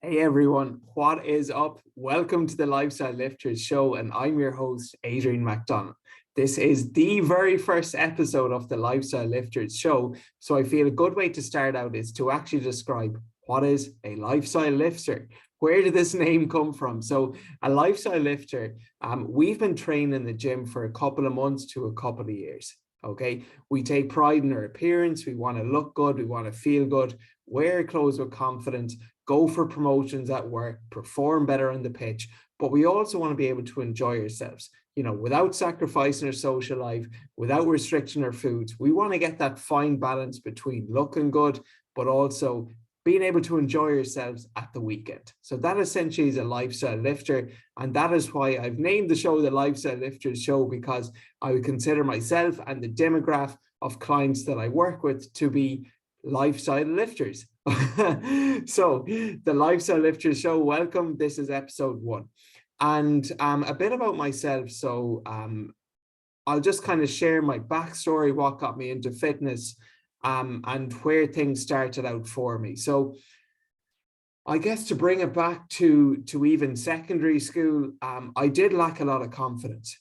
Hey everyone, what is up? Welcome to the Lifestyle Lifters show, and I'm your host, Adrian McDonald. This is the very first episode of the Lifestyle Lifters show, so I feel a good way to start out is to actually describe what is a lifestyle lifter. Where did this name come from? So, a lifestyle lifter, we've been training in the gym for a couple of months to a couple of years. Okay, we take pride in our appearance. We want to look good. We want to feel good. Wear clothes with confidence, go for promotions at work, perform better on the pitch, but we also want to be able to enjoy ourselves, without sacrificing our social life, without restricting our foods. We want to get that fine balance between looking good, but also being able to enjoy yourselves at the weekend. So that essentially is a lifestyle lifter. And that is why I've named the show the Lifestyle Lifters Show, because I would consider myself and the demographic of clients that I work with to be lifestyle lifters. So the Lifestyle Lifters Show, welcome. This is episode 1. And a bit about myself. So I'll just kind of share my backstory, what got me into fitness, and where things started out for me. So I guess to bring it back to even secondary school, I did lack a lot of confidence.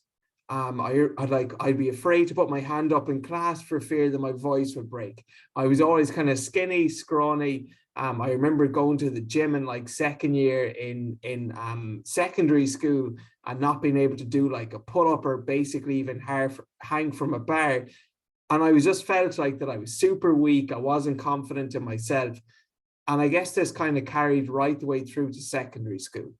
I'd be afraid to put my hand up in class for fear that my voice would break. I was always kind of skinny, scrawny. I remember going to the gym in like second year in secondary school and not being able to do like a pull-up or basically even hang from a bar. And I was just felt like that I was super weak. I wasn't confident in myself. And I guess this kind of carried right the way through to secondary school.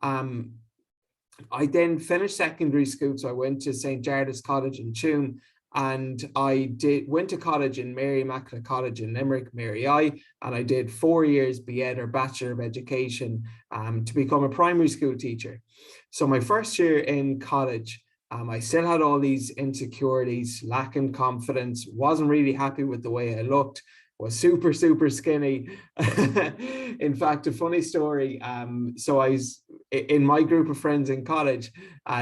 I then finished secondary school, so I went to St. Jarlath's College in Tuam, and I went to college in Mary Immaculate College in Limerick, Mary I, and I did 4 years BEd or Bachelor of Education to become a primary school teacher. So my first year in college, I still had all these insecurities, lacking confidence, wasn't really happy with the way I looked, was super, super skinny. In fact, a funny story. So I was in my group of friends in college,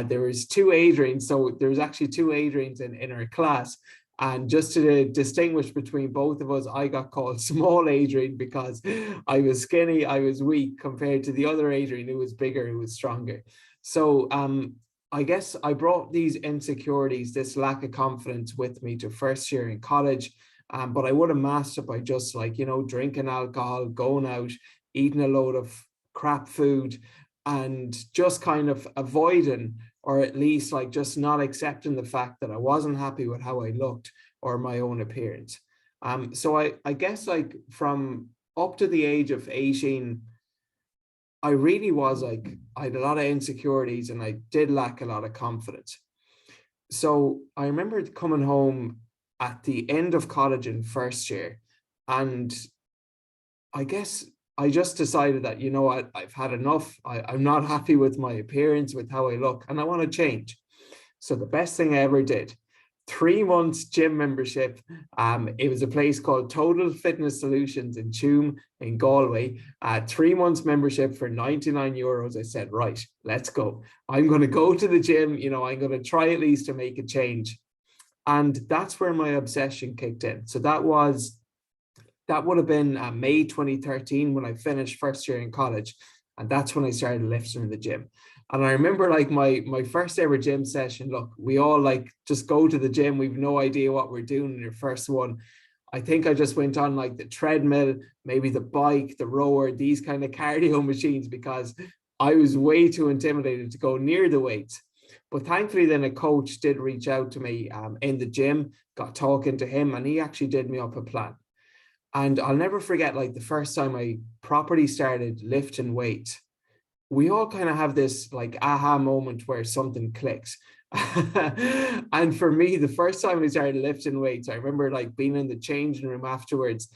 there was 2 Adrians. So there was actually 2 Adrians in our class. And just to distinguish between both of us, I got called Small Adrian because I was skinny, I was weak compared to the other Adrian who was bigger, who was stronger. So I guess I brought these insecurities, this lack of confidence with me to first year in college. But I would have masked it by just drinking alcohol, going out, eating a load of crap food, and just kind of avoiding, or at least like just not accepting the fact that I wasn't happy with how I looked or my own appearance. So I guess like from up to the age of 18, I really was like, I had a lot of insecurities and I did lack a lot of confidence. So I remember coming home at the end of college in first year, and I guess I just decided that, I've had enough. I'm not happy with my appearance, with how I look, and I want to change. So the best thing I ever did, 3 months gym membership. It was a place called Total Fitness Solutions in Tuam in Galway. 3 months membership for €99. I said, right, let's go. I'm going to go to the gym. I'm going to try at least to make a change. And that's where my obsession kicked in. So that would have been May 2013 when I finished first year in college. And that's when I started lifting in the gym. And I remember like my first ever gym session, look, we all like just go to the gym. We've no idea what we're doing in your first one. I think I just went on like the treadmill, maybe the bike, the rower, these kind of cardio machines, because I was way too intimidated to go near the weights. But thankfully, then a coach did reach out to me in the gym, got talking to him, and he actually did me up a plan. And I'll never forget, like the first time I properly started lifting weights, we all kind of have this like aha moment where something clicks. And for me, the first time I started lifting weights, I remember like being in the changing room afterwards,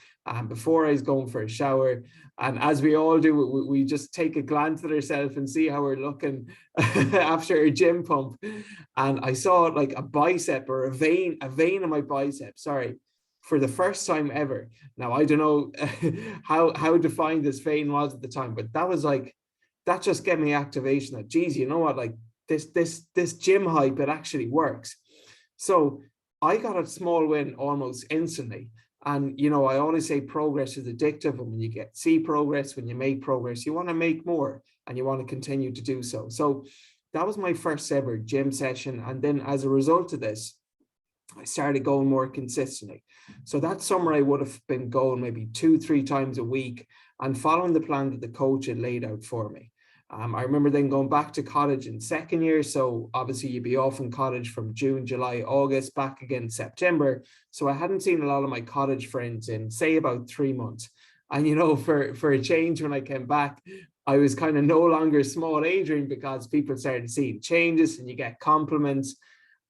before I was going for a shower. And as we all do, we just take a glance at ourselves and see how we're looking after a gym pump. And I saw like a bicep or a vein in my bicep, sorry, for the first time ever. Now, I don't know how defined this vein was at the time, but that was like, that just gave me activation that, geez, you know what, like this gym hype, it actually works. So I got a small win almost instantly. And, you know, I always say progress is addictive. And when you see progress, when you make progress, you want to make more and you want to continue to do so. So that was my first ever gym session. And then as a result of this, I started going more consistently. So that summer, I would have been going maybe 2-3 times a week and following the plan that the coach had laid out for me. I remember then going back to college in second year. So obviously you'd be off in college from June, July, August, back again September. So I hadn't seen a lot of my college friends in, say, about 3 months. And, you know, for a change, when I came back, I was kind of no longer small Adrian, because people started seeing changes and you get compliments.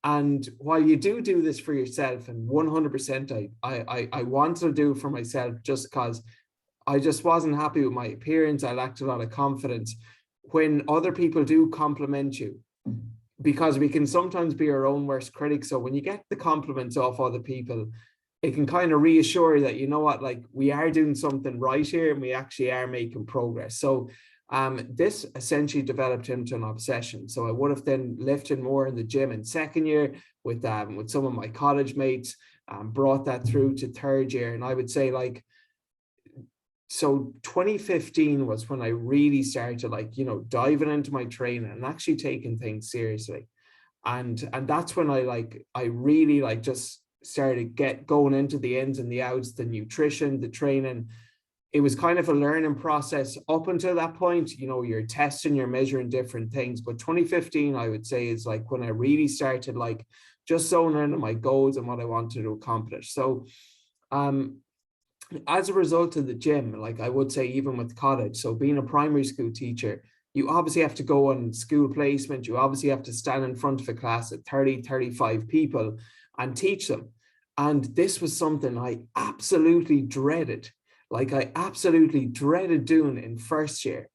And while you do this for yourself, and 100% I wanted to do for myself, just because I just wasn't happy with my appearance. I lacked a lot of confidence. When other people do compliment you, because we can sometimes be our own worst critics. So when you get the compliments off other people, it can kind of reassure you that, you know what, like, we are doing something right here and we actually are making progress. So this essentially developed into an obsession. So I would have then lifted more in the gym in second year with some of my college mates, brought that through to third year. And I would say, like, so 2015 was when I really started, like, you know, diving into my training and actually taking things seriously. And that's when I really like just started going into the ins and the outs, the nutrition, the training. It was kind of a learning process up until that point. You know, you're testing, you're measuring different things. But 2015, I would say, is like when I really started, like, just zoning in on my goals and what I wanted to accomplish. So as a result of the gym, like, I would say, even with college, so being a primary school teacher, you obviously have to go on school placement. You obviously have to stand in front of a class of 30, 35 people and teach them. And this was something I absolutely dreaded. Like, I absolutely dreaded doing in first year.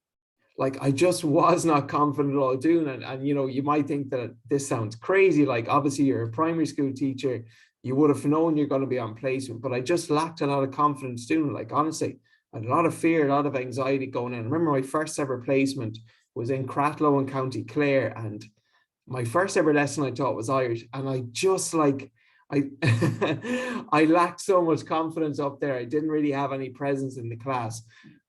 Like, I just was not confident at all doing it. And, you know, you might think that this sounds crazy. Like, obviously you're a primary school teacher, you would have known you're going to be on placement, but I just lacked a lot of confidence doing it. Like, honestly, I had a lot of fear, a lot of anxiety going in. I remember my first ever placement was in Cratloe in County Clare, and my first ever lesson I taught was Irish, and I just like, I I lacked so much confidence up there. I didn't really have any presence in the class.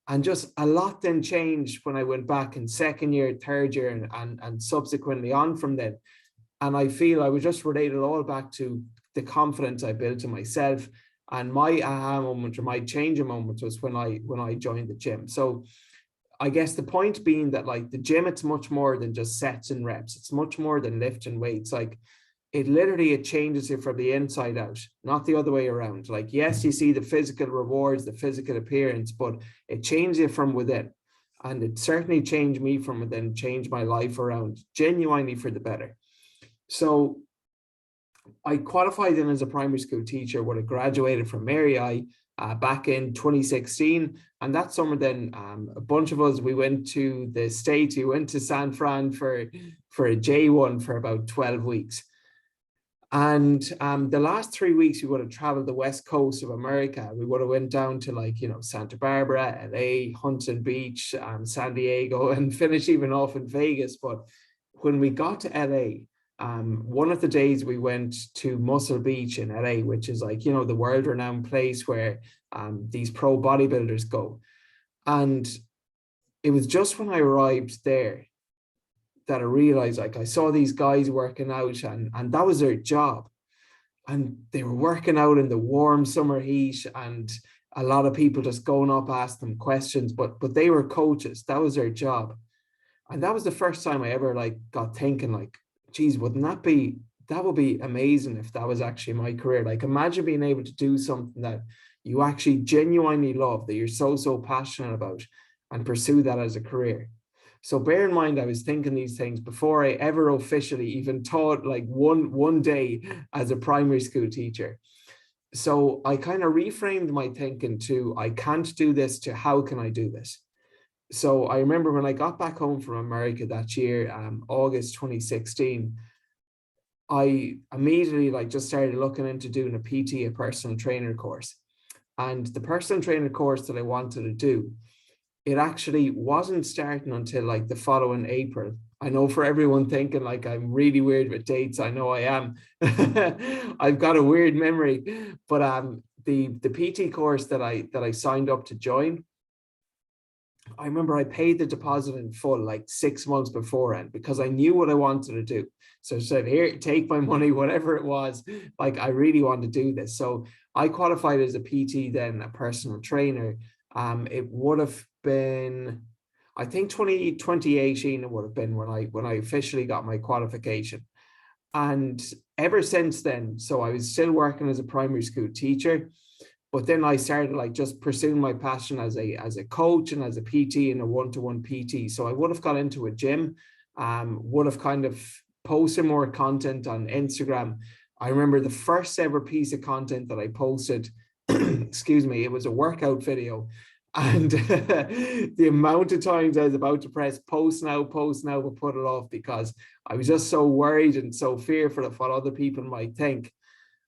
And just a lot then changed when I went back in second year, third year, and subsequently on from then. And I feel I would just relate it all back to the confidence I built in myself. And my aha moment, or my changing moment, was when I joined the gym. So I guess the point being that, like, the gym, it's much more than just sets and reps. It's much more than lifting weights. Like, it changes you from the inside out, not the other way around. Like, yes, you see the physical rewards, the physical appearance, but it changes you from within. And it certainly changed me from within, changed my life around genuinely for the better. So I qualified in as a primary school teacher when I graduated from Mary I back in 2016. And that summer then, a bunch of us, we went to the States. We went to San Fran for a J1 for about 12 weeks. And the last 3 weeks, we would have traveled the west coast of America. We would have went down to, like, you know, Santa Barbara, LA, Huntington Beach, San Diego, and finished even off in Vegas. But when we got to LA, one of the days we went to Muscle Beach in LA, which is, like, you know, the world-renowned place where these pro bodybuilders go. And it was just when I arrived there that I realized, like, I saw these guys working out, and that was their job. And they were working out in the warm summer heat, and a lot of people just going up, asking them questions, but they were coaches. That was their job. And that was the first time I ever, like, got thinking, like, geez, that would be amazing if that was actually my career. Like, imagine being able to do something that you actually genuinely love, that you're so passionate about, and pursue that as a career. So bear in mind, I was thinking these things before I ever officially even taught, like, one day as a primary school teacher. So I kind of reframed my thinking to, I can't do this, to how can I do this? So I remember when I got back home from America that year, August 2016, I immediately, like, just started looking into doing a PT, a personal trainer course. And the personal trainer course that I wanted to do, it actually wasn't starting until, like, the following April. I know, for everyone thinking, like, I'm really weird with dates, I know I am. I've got a weird memory, but the PT course that I signed up to join, I remember I paid the deposit in full like 6 months beforehand because I knew what I wanted to do. So I said, here, take my money, whatever it was. Like, I really want to do this. So I qualified as a PT, then a personal trainer. It would have been, I think 2018 it would have been when I officially got my qualification. And ever since then, so I was still working as a primary school teacher, but then I started like just pursuing my passion as a coach and as a PT and a one-to-one PT. So I would have got into a gym, would have kind of posted more content on Instagram. I remember the first ever piece of content that I posted, excuse me, it was a workout video. And the amount of times I was about to press post now, but put it off because I was just so worried and so fearful of what other people might think.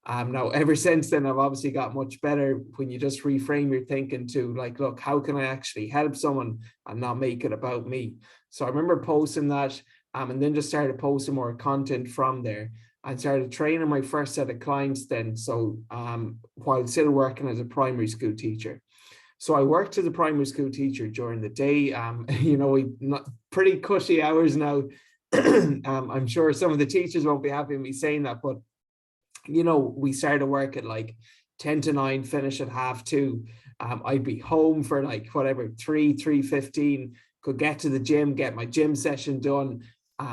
Now, ever since then, I've obviously got much better when you just reframe your thinking to like, look, how can I actually help someone and not make it about me? So I remember posting that and then just started posting more content from there and started training my first set of clients then. So while still working as a primary school teacher. So I worked as a primary school teacher during the day. You know, pretty cushy hours now. I'm sure some of the teachers won't be happy with me saying that, but you know, we started work at like 10 to 9, finish at 2:30. I'd be home for like whatever, 3:15, could get to the gym, get my gym session done,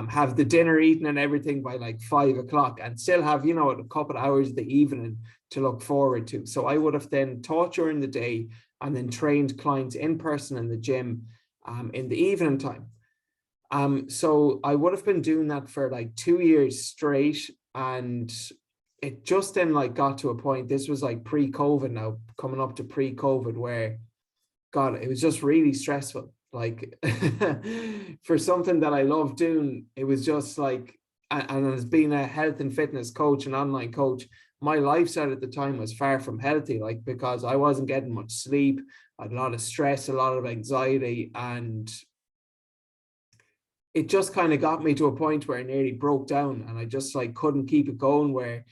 have the dinner eaten and everything by like 5 o'clock and still have, you know, a couple of hours of the evening to look forward to. So I would have then taught during the day and then trained clients in person in the gym in the evening time. So I would have been doing that for like 2 years straight, and it just then like got to a point, this was like pre-COVID now, coming up to pre-COVID, where God, it was just really stressful. Like for something that I love doing, it was just like, and as being a health and fitness coach and online coach, my lifestyle at the time was far from healthy, like because I wasn't getting much sleep, I had a lot of stress, a lot of anxiety, and it just kind of got me to a point where I nearly broke down and I just like couldn't keep it going, where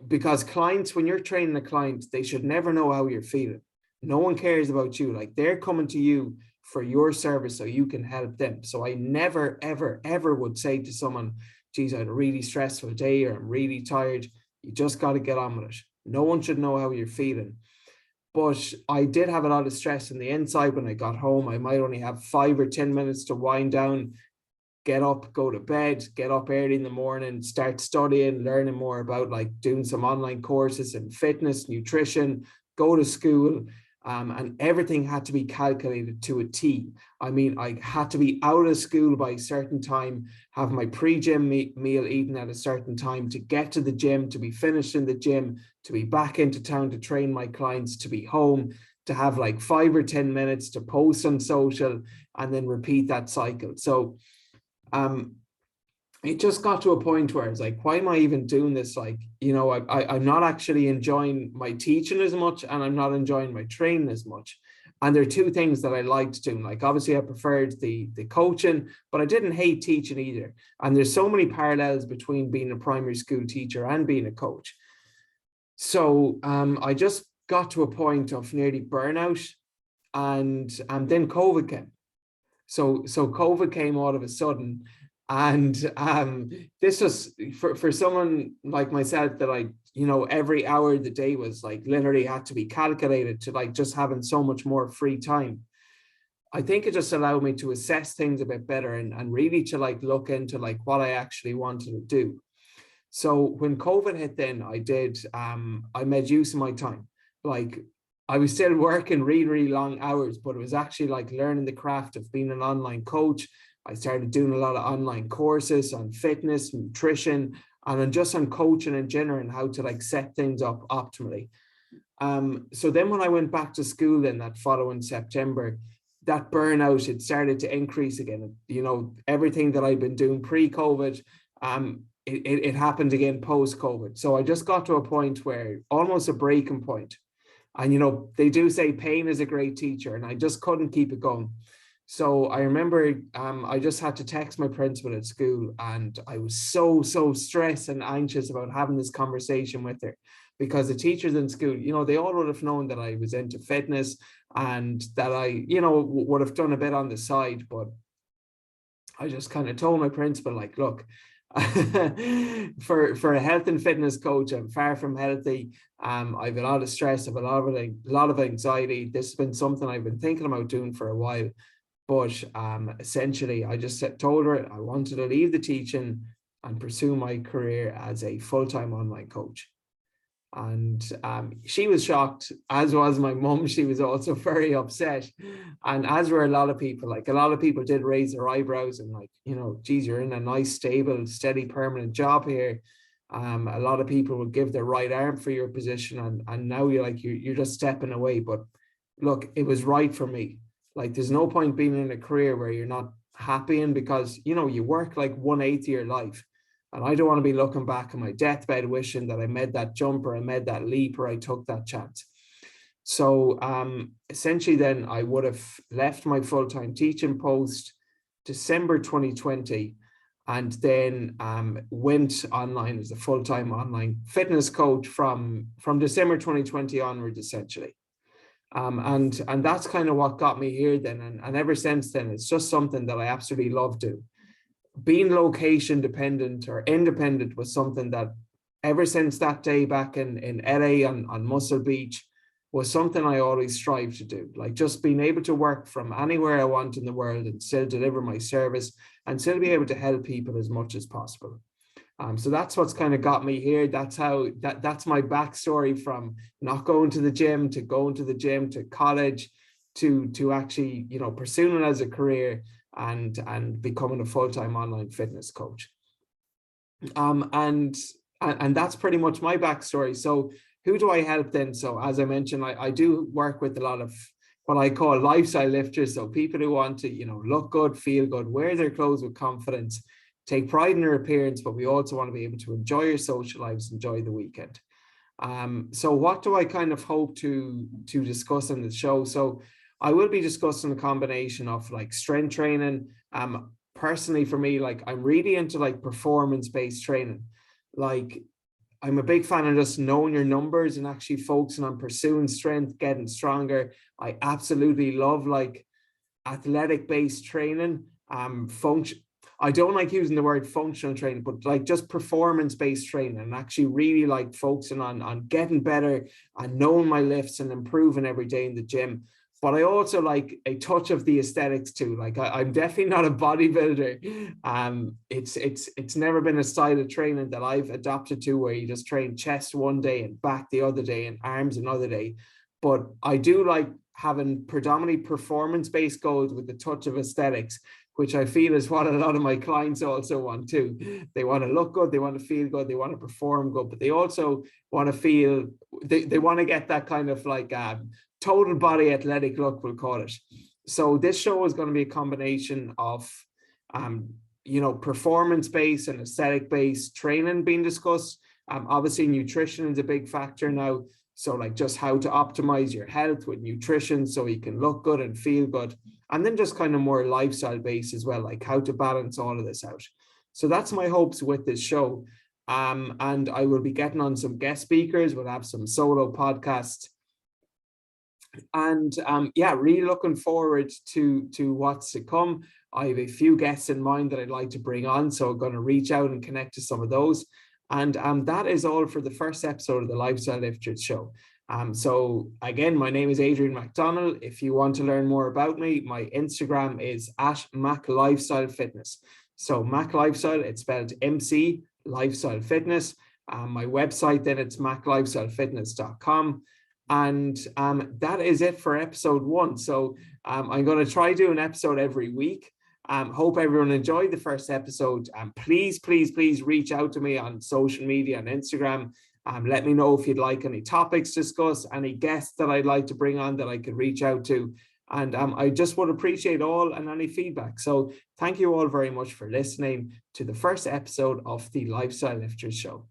because clients, when you're training a client, they should never know how you're feeling. No one cares about you. Like, they're coming to you for your service so you can help them. So I never, ever, ever would say to someone, geez, I had a really stressful day or I'm really tired. You just got to get on with it. No one should know how you're feeling. But I did have a lot of stress on the inside. When I got home, I might only have 5 or 10 minutes to wind down, get up, go to bed, get up early in the morning, start studying, learning more about like doing some online courses in fitness, nutrition, go to school. And everything had to be calculated to a T. I mean, I had to be out of school by a certain time, have my pre-gym meal eaten at a certain time to get to the gym, to be finished in the gym, to be back into town to train my clients, to be home, to have like 5 or 10 minutes to post on social, and then repeat that cycle. So it just got to a point where it's like, why am I even doing this? Like, you know, I'm not actually enjoying my teaching as much, and I'm not enjoying my training as much. And there are two things that I liked doing. Like, obviously I preferred the coaching, but I didn't hate teaching either. And there's so many parallels between being a primary school teacher and being a coach. So I just got to a point of nearly burnout, and then COVID came. So COVID came all of a sudden, and this was for someone like myself that I, you know, every hour of the day was like literally had to be calculated to like just having so much more free time. I think it just allowed me to assess things a bit better and really to like look into like what I actually wanted to do. So when COVID hit, then I made use of my time. Like, I was still working really, really long hours, but it was actually like learning the craft of being an online coach. I started doing a lot of online courses on fitness, nutrition, and then just on coaching in general and how to like set things up optimally. So then when I went back to school in that following September, that burnout had started to increase again. You know, everything that I'd been doing pre-COVID, it happened again post-COVID. So I just got to a point where almost a breaking point. And, you know, they do say pain is a great teacher, and I just couldn't keep it going. So I remember I just had to text my principal at school, and I was so stressed and anxious about having this conversation with her. because the teachers in school, they all would have known that I was into fitness and that I, would have done a bit on the side. But I just kind of told my principal, like, look, for a health and fitness coach, I'm far from healthy. I've a lot of stress, I've a lot of anxiety. This has been something I've been thinking about doing for a while. But essentially, I just told her I wanted to leave the teaching and pursue my career as a full-time online coach. And she was shocked, as was my mum. She was also very upset. And as were a lot of people, like a lot of people did raise their eyebrows and like, geez, you're in a nice, stable, steady, permanent job here. A lot of people will give their right arm for your position. And now you're just stepping away. But look, it was right for me. Like, there's no point being in a career where you're not happy in, because, you work like 1/8 of your life. And I don't want to be looking back on my deathbed wishing that I made that jump, or I made that leap, or I took that chance. So essentially then I would have left my full-time teaching post December 2020, and then went online as a full-time online fitness coach from December 2020 onwards, essentially. And that's kind of what got me here then. And ever since then, it's just something that I absolutely love doing. Being location dependent or independent was something that ever since that day back in LA on Muscle Beach was something I always strive to do. Like, just being able to work from anywhere I want in the world and still deliver my service and still be able to help people as much as possible. So that's what's kind of got me here. That's my backstory, from not going to the gym to going to the gym to college to actually, pursuing it as a career and becoming a full-time online fitness coach. And that's pretty much my backstory. So who do I help then? So as I mentioned, I do work with a lot of what I call lifestyle lifters. So people who want to, look good, feel good, wear their clothes with confidence, take pride in their appearance, but we also want to be able to enjoy your social lives, enjoy the weekend. So what do I kind of hope to discuss in the show? So I will be discussing a combination of like strength training. Personally for me, like, I'm really into like performance-based training. Like, I'm a big fan of just knowing your numbers and actually focusing on pursuing strength, getting stronger. I absolutely love like athletic-based training. I don't like using the word functional training, but like just performance-based training, and actually really like focusing on getting better and knowing my lifts and improving every day in the gym. But I also like a touch of the aesthetics too. Like, I'm definitely not a bodybuilder. It's never been a style of training that I've adopted to, where you just train chest one day and back the other day and arms another day. But I do like having predominantly performance-based goals with a touch of aesthetics, which I feel is what a lot of my clients also want too. They want to look good, they want to feel good, they want to perform good, but they also want to feel, they want to get that kind of like total body athletic look, we'll call it. So this show is going to be a combination of, performance-based and aesthetic-based training being discussed. Obviously, nutrition is a big factor now. So like just how to optimize your health with nutrition so you can look good and feel good. And then just kind of more lifestyle based as well, like how to balance all of this out. So that's my hopes with this show. And I will be getting on some guest speakers. We'll have some solo podcasts. And really looking forward to what's to come. I have a few guests in mind that I'd like to bring on. So I'm going to reach out and connect to some of those. And that is all for the first episode of the Lifestyle Lifters Show. So again, my name is Adrian McDonald. If you want to learn more about me, my Instagram is @MacLifestyleFitness. So Mac Lifestyle, it's spelled MC Lifestyle Fitness. My website, then it's maclifestylefitness.com. And that is it for episode 1. So I'm going to try do an episode every week. Hope everyone enjoyed the first episode. Please reach out to me on social media and Instagram. Let me know if you'd like any topics discussed, any guests that I'd like to bring on that I could reach out to. And I just would appreciate all and any feedback. So thank you all very much for listening to the first episode of the Lifestyle Lifters Show.